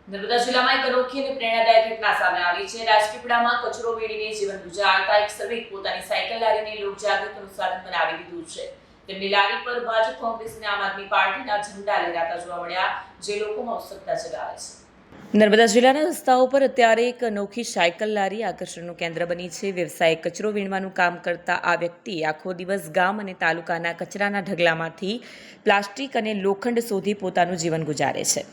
નર્મદા જિલ્લામાં એક અનોખી અને પ્રેરણાદાયક ઘટના સામે આવી છે। રાજપીપળામાં કચરો વેણીને જીવન ગુજારતા એક શ્રમિક પોતાની સાયકલ લારીને લોકજાગૃતિનું સાધન બનાવી દીધું છે। તેમની લારી પર ભાજપ, કોંગ્રેસ અને આમ આદમી પાર્ટીના ઝંડા લહેરાતા જોવા મળ્યા, જે લોકોમાં ઉત્સુકતા જગાવે છે। નર્મદા જિલ્લાના રસ્તાઓ પર અત્યારે એક અનોખી સાયકલ લારી આકર્ષણનું કેન્દ્ર બની છે। વ્યવસાયિક કચરો વીણવાનું કામ કરતા આ વ્યક્તિ આખો દિવસ ગામ અને તાલુકાના કચરાના ઢગલામાંથી પ્લાસ્ટિક અને લોખંડ શોધી પોતાનું જીવન ગુજારે છે।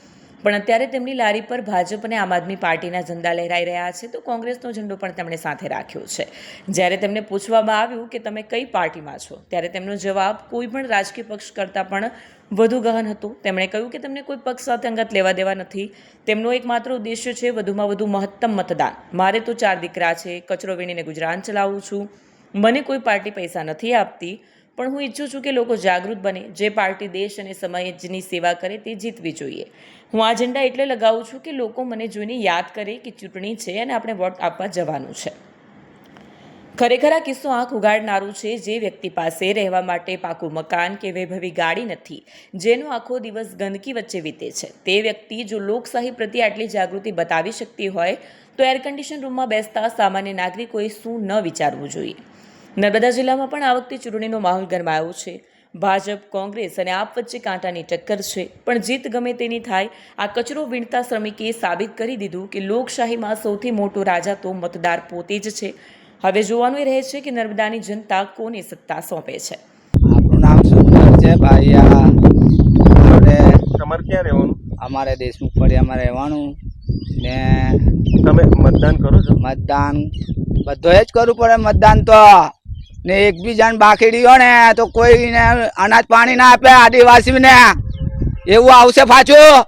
પણ અત્યારે તેમની લારી પર ભાજપ અને આમ આદમી પાર્ટીના ઝંડા લહેરાઈ રહ્યા છે, તો કોંગ્રેસનો ઝંડો પણ તેમણે સાથે રાખ્યો છે। જ્યારે તેમને પૂછવામાં આવ્યું કે તમે કઈ પાર્ટીમાં છો, ત્યારે તેમનો જવાબ કોઈ પણ રાજકીય પક્ષ કરતાં પણ વધુ ગહન હતો। તેમણે કહ્યું કે તેમને કોઈ પક્ષ સાથે અંગત લેવા દેવા નથી। તેમનો એકમાત્ર ઉદ્દેશ્ય છે વધુમાં વધુ મહત્તમ મતદાન। મારે તો 4 દીકરા છે, કચરો વીણીને ગુજરાન ચલાવું છું, મને કોઈ પાર્ટી પૈસા નથી આપતી, પણ હું ઈચ્છું છું કે લોકો જાગૃત બને। જે પાર્ટી દેશ અને સમાજની સેવા કરે તે જીતવી જોઈએ। હું આ ઝંડા એટલે લગાવું છું કે લોકો મને જોઈને યાદ કરે કે ચૂંટણી છે અને આપણે વોટ આપવા જવાનું છે। ખરેખર આ કિસ્સો આંખ ઉગાડનારું છે। જે વ્યક્તિ પાસે રહેવા માટે પાકું મકાન કે વૈભવી ગાડી નથી, જેનો આખો દિવસ ગંદકી વચ્ચે વીતે છે, તે વ્યક્તિ જો લોકશાહી પ્રત્યે આટલી જાગૃતિ બતાવી શકતી હોય તો એર કન્ડિશન રૂમમાં બેસતા સામાન્ય નાગરિકોએ શું ન વિચારવું જોઈએ। નર્મદા જિલ્લામાં પણ આ વખતે ચૂંટણીનો માહોલ ગરમાયો છે। ભાજપ, કોંગ્રેસ અને આપ વચ્ચે કાંટાની ટક્કર છે, પણ જીત ગમે તેની થાય, આ કચરો વીણતા શ્રમિકે સાબિત કરી દીધું કે લોકશાહીમાં સૌથી મોટો રાજા તો મતદાર પોતે જ છે। હવે જોવાનું એ રહે છે કે નર્મદાની જનતા કોને સત્તા સોંપે છે। આપણું નામ સુંદર છે ભાઈ। આપણે તમારે ક્યાં રહેવાનું? અમારે દેશમુખ ફળિયામાં રહેવાનું ને તમે મતદાન કરો છો? મતદાન બધો જ કરવું પડે મતદાન તો। ને એકબીજાને બાકી રહ્યો ને તો કોઈને અનાજ પાણી ના આપે આદિવાસીને, એવું આવશે પાછું।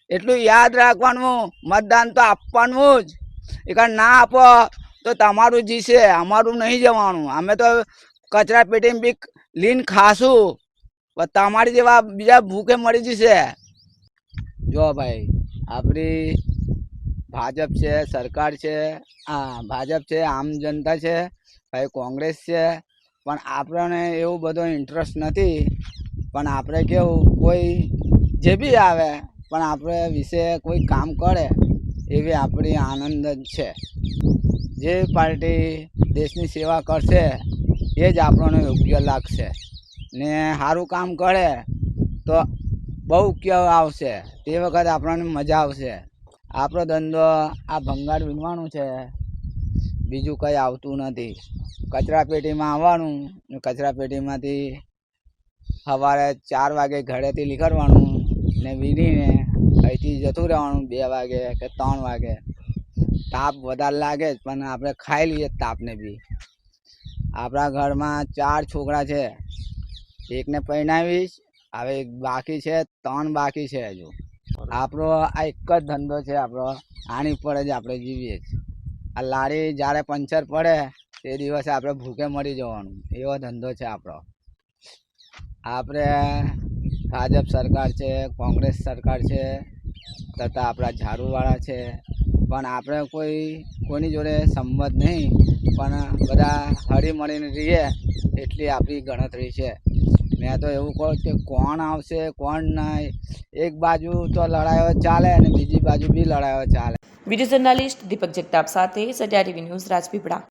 એટલું યાદ રાખવાનું, મતદાન તો આપવાનું જ। એક ના આપો તો તમારું જીશે, અમારું નહીં જવાનું। અમે તો કચરા પેટીમાં બી લીન ખાશું, પણ તમારી જેવા બીજા ભૂખે મરી જશે। જો ભાઈ, આપણી ભાજપ છે, સરકાર છે, ભાજપ છે, આમ જનતા છે, ભાઈ કોંગ્રેસ છે, પણ આપણને એવું બધો ઇન્ટરેસ્ટ નથી। પણ આપણે કેવું, કોઈ જે બી આવે પણ આપણે વિશે કોઈ કામ કરે એવી આપણી આનંદ જ છે। જે પાર્ટી દેશની સેવા કરશે એ જ આપણને યોગ્ય લાગશે ને સારું કામ કરે તો બહુ કેવા આવશે, તે વખત આપણને મજા આવશે। આપણો ધંધો આ ભંગાર વીણવાનું છે, બીજું કંઈ આવતું નથી। કચરા પેટીમાં આવવાનું, કચરા પેટીમાંથી સવારે 4 વાગે ઘરેથી નીકળવાનું ને વીણીને અહીંથી જતું રહેવાનું 2 વાગે કે 3 વાગે। તાપ વધારે લાગે જ, પણ આપણે ખાઈ લઈએ તાપને બી। આપણા ઘરમાં 4 છોકરા છે, એકને પરણાવીશ, હવે એક બાકી છે, 3 બાકી છે હજુ। આપણો આ એક જ ધંધો છે આપણો, આની ઉપર જ આપણે જીવીએ છીએ। આ લારી જ્યારે પંચર પડે તે દિવસે આપણે ભૂખે મરી જવાનું, એવો ધંધો છે આપણો। આપણે ભાજપ સરકાર છે, કોંગ્રેસ સરકાર છે, તથા આપણા ઝાડુવાળા છે, પણ આપણે કોઈની જોડે સંમત નહીં, પણ બધા હળી મળીને રહીએ એટલી આપણી ગણતરી છે। મેં તો એવું કહું કે કોણ આવશે કોણ નહીં, એક બાજુ તો લડાઈઓ ચાલે અને બીજી બાજુ બી લડાઈઓ ચાલે। વિડીયો જર્નાલિસ્ટ દીપક જગતાપ સાથે સત્યા ટીવી ન્યૂઝ, રાજપીપળા।